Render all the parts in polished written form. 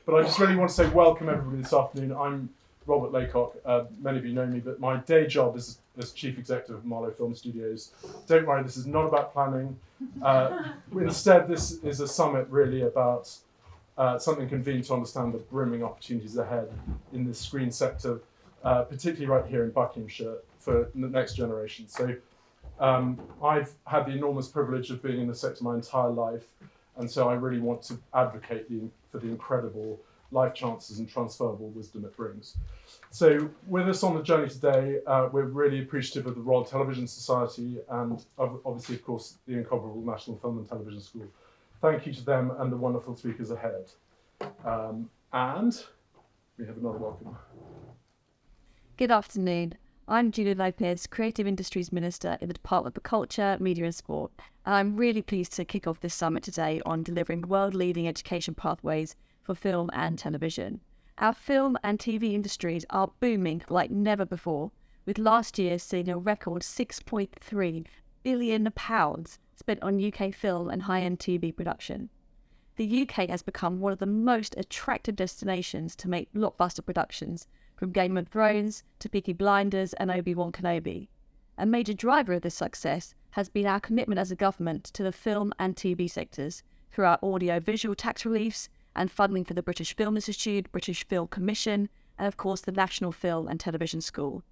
But I just really want to say welcome everybody this afternoon. I'm Robert Laycock. Many of you know me, but my day job is as Chief Executive of Marlow Film Studios. Don't worry, this is not about planning. Instead, this is a summit really about something convened to understand the brimming opportunities ahead in the screen sector, particularly right here in Buckinghamshire for the next generation. So I've had the enormous privilege of being in the sector my entire life, and so I really want to advocate for the incredible life chances and transferable wisdom it brings. So with us on the journey today, we're really appreciative of the Royal Television Society and obviously, of course, the incomparable National Film and Television School. Thank you to them and the wonderful speakers ahead. And we have another welcome. Good afternoon. I'm Julia Lopez, Creative Industries Minister in the Department for Culture, Media and Sport. And I'm really pleased to kick off this summit today on delivering world-leading education pathways for film and television. Our film and TV industries are booming like never before, with last year seeing a record £6.3 billion spent on UK film and high-end TV production. The UK has become one of the most attractive destinations to make blockbuster productions, from Game of Thrones to Peaky Blinders and Obi-Wan Kenobi. A major driver of this success has been our commitment as a government to the film and TV sectors through our audio-visual tax reliefs and funding for the British Film Institute, British Film Commission, and of course the National Film and Television School.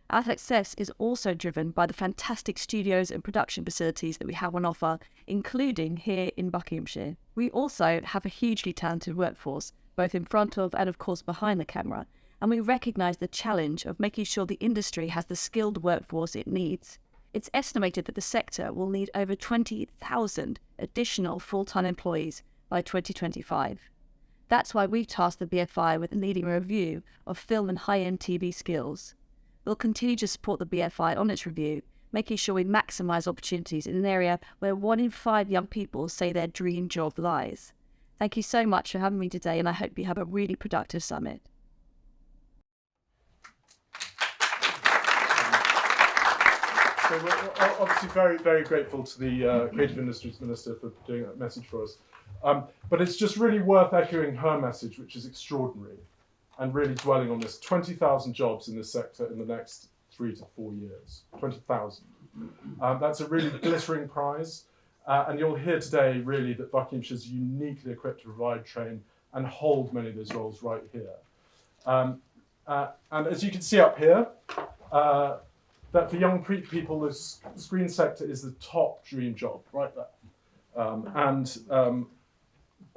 Our success is also driven by the fantastic studios and production facilities that we have on offer, including here in Buckinghamshire. We also have a hugely talented workforce, both in front of and of course behind the camera, and we recognise the challenge of making sure the industry has the skilled workforce it needs. It's estimated that the sector will need over 20,000 additional full-time employees by 2025. That's why we've tasked the BFI with leading a review of film and high-end TV skills. We'll continue to support the BFI on its review, making sure we maximise opportunities in an area where 1 in 5 young people say their dream job lies. Thank you so much for having me today, and I hope you have a really productive summit. So we're obviously very, very grateful to the Creative Industries Minister for doing that message for us. But it's just really worth echoing her message, which is extraordinary, and really dwelling on this. 20,000 jobs in this sector in the next 3 to 4 years. 20,000. That's a really glittering prize. And you'll hear today, really, that Buckinghamshire is uniquely equipped to provide, train, and hold many of those roles right here. And as you can see up here, that for young people, the screen sector is the top dream job, right there.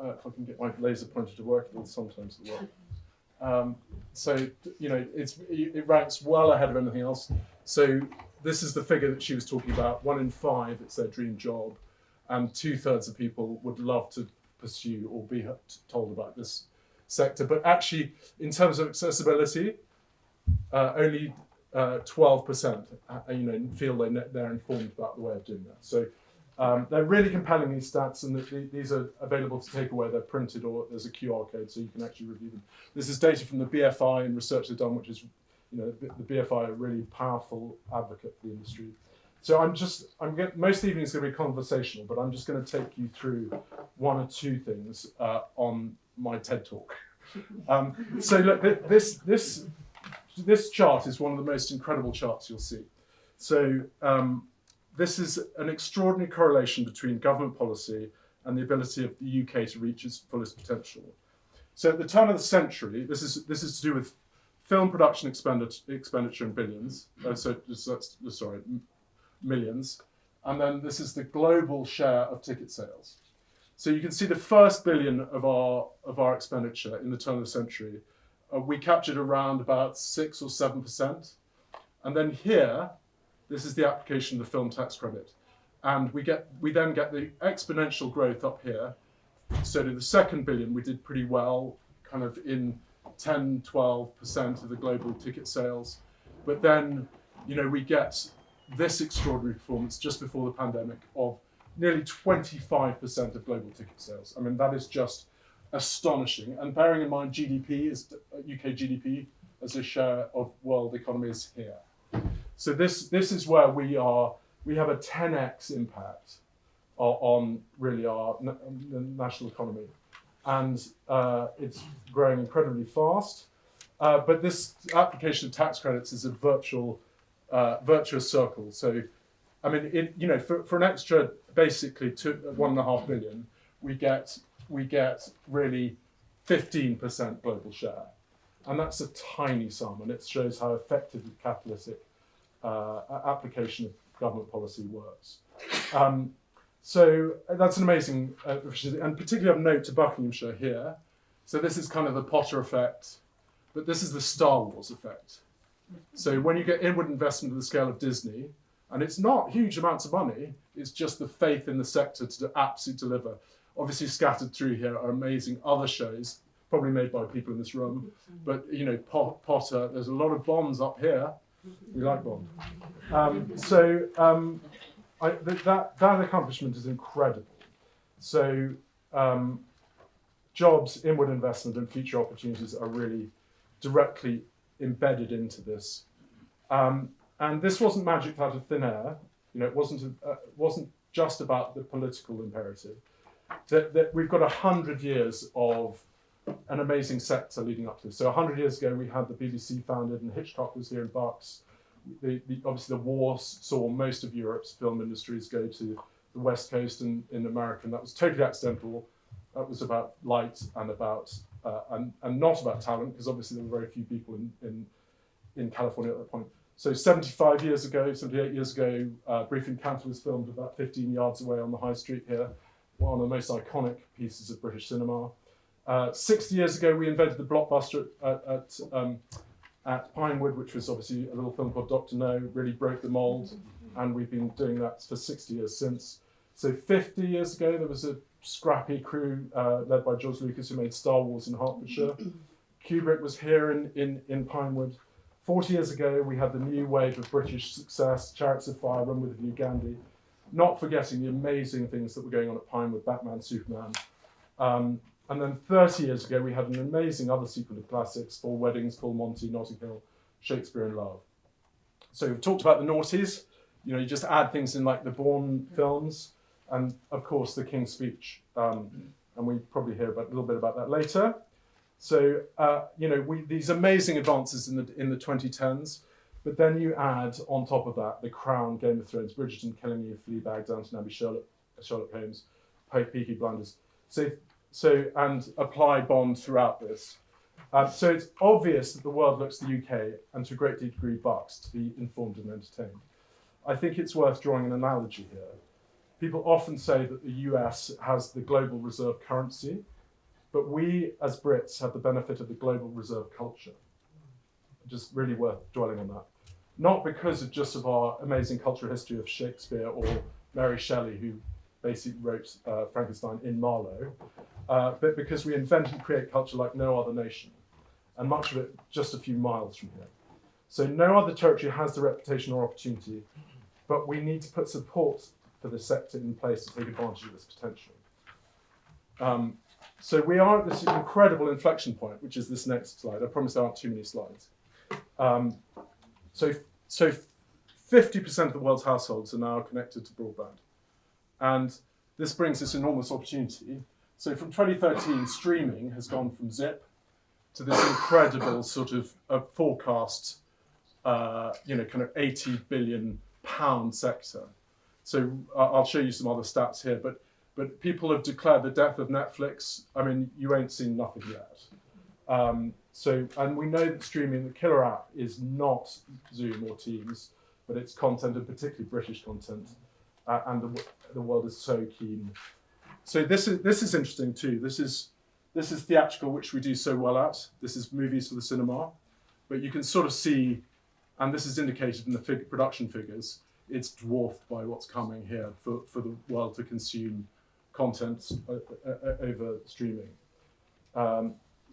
If I can get my laser pointer to work, it'll sometimes work. So, you know, it ranks well ahead of anything else. So this is the figure that she was talking about. 1 in 5, it's their dream job. And 2/3 of people would love to pursue or be told about this sector. But actually, in terms of accessibility, only 12% feel they're informed about the way of doing that. So they're really compelling, these stats, and these are available to take away. They're printed, or there's a QR code so you can actually review them. This is data from the BFI and research they've done, which is, the BFI are a really powerful advocate for the industry. So most evenings is going to be conversational, but I'm just going to take you through 1 or 2 things on my TED Talk. So look, this chart is one of the most incredible charts you'll see. So this is an extraordinary correlation between government policy and the ability of the UK to reach its fullest potential. So at the turn of the century, this is to do with film production expenditure in billions. Millions. And then this is the global share of ticket sales. So you can see the first billion of our expenditure in the turn of the century. We captured around about 6 or 7%. And then here, this is the application of the film tax credit. And we then get the exponential growth up here. So to the second billion, we did pretty well, kind of in 10, 12% of the global ticket sales. But then, we get this extraordinary performance just before the pandemic of nearly 25% of global ticket sales. I mean, that is just astonishing. And bearing in mind UK GDP as a share of world economy is here. So this is where we have a 10x impact on really our national economy. and it's growing incredibly fast. But this application of tax credits is a virtuous circle. So, I mean, for an extra basically 1.5 billion, we get really 15% global share, and that's a tiny sum, and it shows how effective the catalytic application of government policy works. So that's an amazing efficiency, and particularly of note to Buckinghamshire here. So this is kind of the Potter effect, but this is the Star Wars effect. So when you get inward investment of the scale of Disney, and it's not huge amounts of money, it's just the faith in the sector to absolutely deliver. Obviously scattered through here are amazing other shows, probably made by people in this room, but Potter, there's a lot of Bonds up here. We like Bond. That accomplishment is incredible. So jobs, inward investment, and future opportunities are really directly embedded into this. And this wasn't magic out of thin air. It wasn't just about the political imperative. That we've got 100 years of an amazing sector leading up to this. So 100 years ago, we had the BBC founded, and Hitchcock was here in Bucks. Obviously, the war saw most of Europe's film industries go to the West Coast in America, and that was totally accidental. That was about light and about and not about talent, because obviously there were very few people in California at that point. So 78 years ago, Brief Encounter was filmed about 15 yards away on the high street here, one of the most iconic pieces of British cinema. 60 years ago, we invented the blockbuster at Pinewood, which was obviously a little film called Dr. No, really broke the mold, and we've been doing that for 60 years since. So 50 years ago, there was a scrappy crew led by George Lucas who made Star Wars in Hertfordshire. Kubrick was here in Pinewood. 40 years ago, we had the new wave of British success, Chariots of Fire, Run with the New Gandhi, not forgetting the amazing things that were going on at Pinewood, Batman, Superman. And then 30 years ago, we had an amazing other sequence of classics, Four Weddings, Full Monty, Notting Hill, Shakespeare in Love. So we've talked about the noughties. You just add things in like the Bourne films, and of course the King's Speech. And we probably hear a little bit about that later. So these amazing advances in the 2010s, but then you add on top of that The Crown, Game of Thrones, Bridgerton, Killing Eve, Fleabag, Downton Abbey, Sherlock Holmes, Peaky Blinders. So and apply Bond throughout this. So it's obvious that the world looks to the UK and to a great degree Bucks to be informed and entertained. I think it's worth drawing an analogy here. People often say that the US has the global reserve currency, but we as Brits have the benefit of the global reserve culture. Just really worth dwelling on that. Not because of our amazing cultural history of Shakespeare or Mary Shelley, who basically wrote Frankenstein in Marlow, but because we invent and create culture like no other nation, and much of it just a few miles from here. So no other territory has the reputation or opportunity, but we need to put support for the sector in place to take advantage of this potential. So we are at this incredible inflection point, which is this next slide. I promise there aren't too many slides. So 50% of the world's households are now connected to broadband. And this brings this enormous opportunity. So from 2013, streaming has gone from zip to this incredible sort of forecast, kind of £80 billion sector. So I'll show you some other stats here, but people have declared the death of Netflix. I mean, you ain't seen nothing yet. And we know that streaming, the killer app, is not Zoom or Teams, but it's content, and particularly British content, and the world is so keen. So this is interesting too. This is theatrical, which we do so well at. This is movies for the cinema, but you can sort of see, and this is indicated in the production figures, it's dwarfed by what's coming here for the world to consume content over streaming.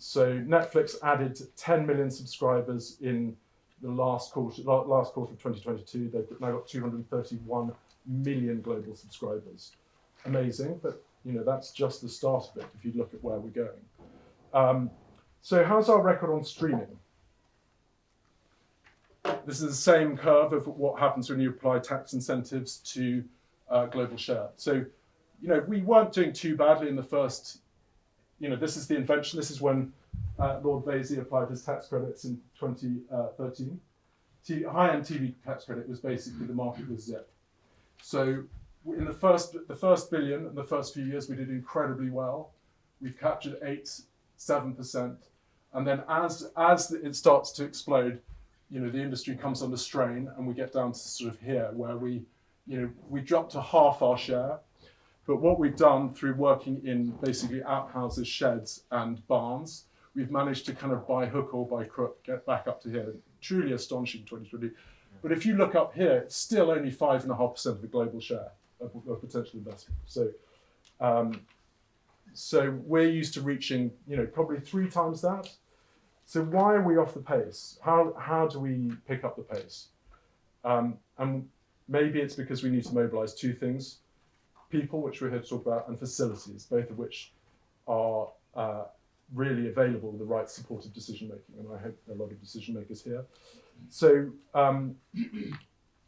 So Netflix added 10 million subscribers in the last quarter of 2022. They've now got 231 million global subscribers. Amazing, but that's just the start of it if you look at where we're going. So how's our record on streaming? This is the same curve of what happens when you apply tax incentives to global share. So, we weren't doing too badly in the first this is the invention. This is when Lord Vesey applied his tax credits in 2013. High-end TV tax credit was basically the market was zip. So in the first billion, in the first few years, we did incredibly well. We've captured 7%, and then as it starts to explode, the industry comes under strain, and we get down to sort of here, where we dropped to half our share. But what we've done through working in basically outhouses, sheds, and barns, we've managed to kind of by hook or by crook get back up to here. Truly astonishing 2020. But if you look up here, it's still only 5.5% of the global share of potential investment. So we're used to reaching, probably 3 times that. So why are we off the pace? How do we pick up the pace? And maybe it's because we need to mobilise 2 things: people, which we're here to talk about, and facilities, both of which are really available with the right supportive decision making. And I hope there are a lot of decision makers here. So,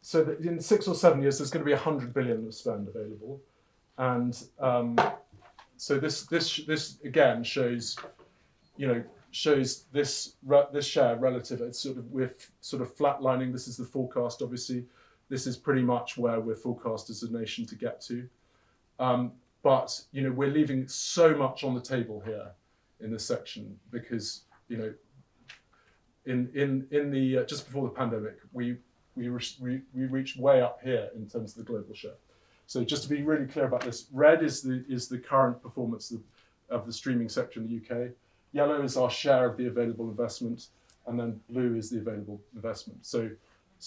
so that in 6 or 7 years, there's going to be 100 billion of spend available, and so this again shows, shows this share relative. It's we're sort of flatlining. This is the forecast. Obviously, this is pretty much where we're forecast as a nation to get to, but we're leaving so much on the table here in this section because in the just before the pandemic, we reached way up here in terms of the global share. So just to be really clear about this, red is the current performance of the streaming sector in the UK. Yellow is our share of the available investment, and then blue is the available investment. So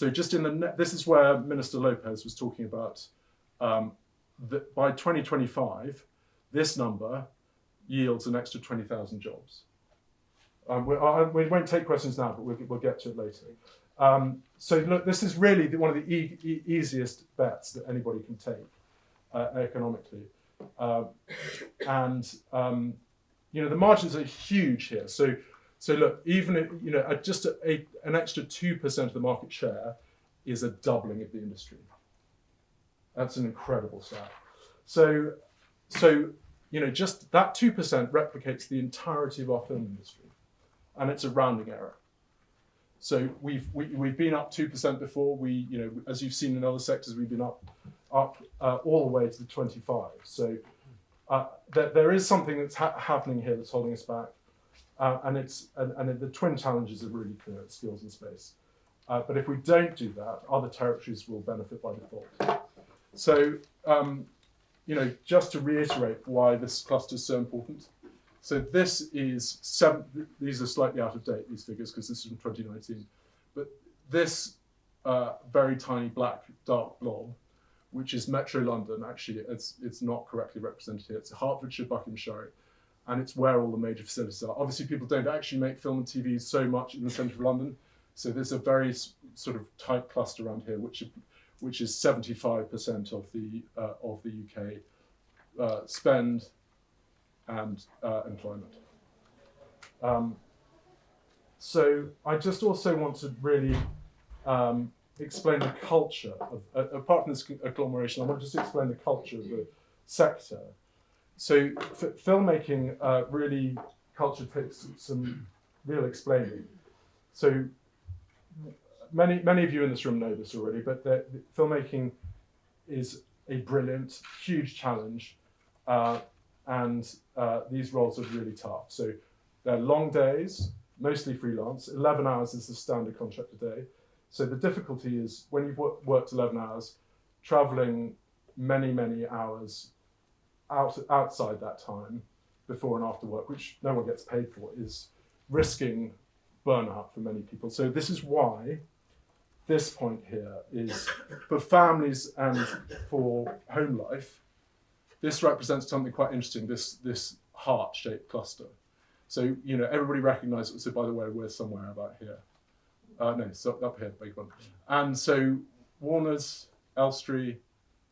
just in this is where Minister Lopez was talking about that by 2025, this number yields an extra 20,000 jobs. We won't take questions now, but we'll get to it later. So look, this is really one of the easiest bets that anybody can take economically. And the margins are huge here. So look, even if, just an extra 2% of the market share is a doubling of the industry. That's an incredible stat. So just that 2% replicates the entirety of our film industry, and it's a rounding error. So we've been up 2% before. As you've seen in other sectors, we've been up all the way to the 25. So there is something that's happening here that's holding us back, and the twin challenges are really clear: it's skills and space. But if we don't do that, other territories will benefit by default. So just to reiterate why this cluster is so important. So this is these are slightly out of date, these figures, because this is from 2019. But this very tiny black dark blob, which is Metro London, actually it's not correctly represented here. It's Hertfordshire, Buckinghamshire, and it's where all the major facilities are. Obviously, people don't actually make film and TV so much in the centre of London. So there's a very sort of tight cluster around here, which is 75% of the UK spend and employment. So I just also want to really explain the culture of, apart from this agglomeration, I want to just explain the culture of the sector. So filmmaking, really, culture takes some real explaining. So many of you in this room know this already, but filmmaking is a brilliant, huge challenge, and these roles are really tough. So they're long days, mostly freelance. 11 hours is the standard contract a day. So the difficulty is when you've worked 11 hours, traveling many hours outside that time, before and after work, which no one gets paid for, is risking burnout for many people. So this is why this point here is for families and for home life. This represents something quite interesting, this heart-shaped cluster. So, everybody recognises it. So, by the way, we're somewhere about here. No, so up here, big one. And so Warners, Elstree,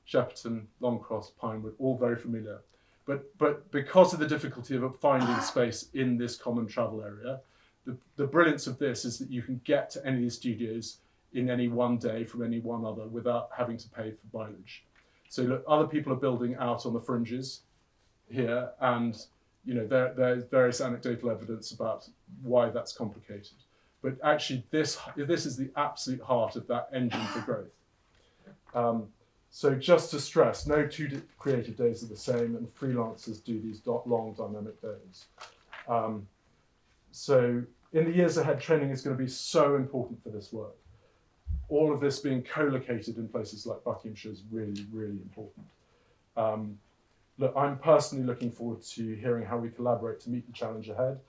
Shepperton, Longcross, Pinewood, all very familiar. But because of the difficulty of finding space in this common travel area, the brilliance of this is that you can get to any of these studios in any one day from any one other without having to pay for mileage. So look, other people are building out on the fringes here, and There's various anecdotal evidence about why that's complicated. But actually, this is the absolute heart of that engine for growth. So just to stress, no two creative days are the same, and freelancers do these long dynamic days. So in the years ahead, training is going to be so important for this work. All of this being co-located in places like Buckinghamshire is really, really important. Look, I'm personally looking forward to hearing how we collaborate to meet the challenge ahead.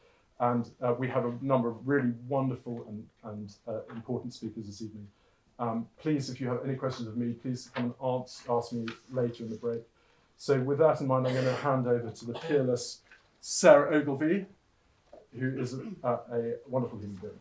And we have a number of really wonderful and important speakers this evening. Please, if you have any questions of me, please come and ask me later in the break. So with that in mind, I'm going to hand over to the peerless Sarah Ogilvie, who is a wonderful human being.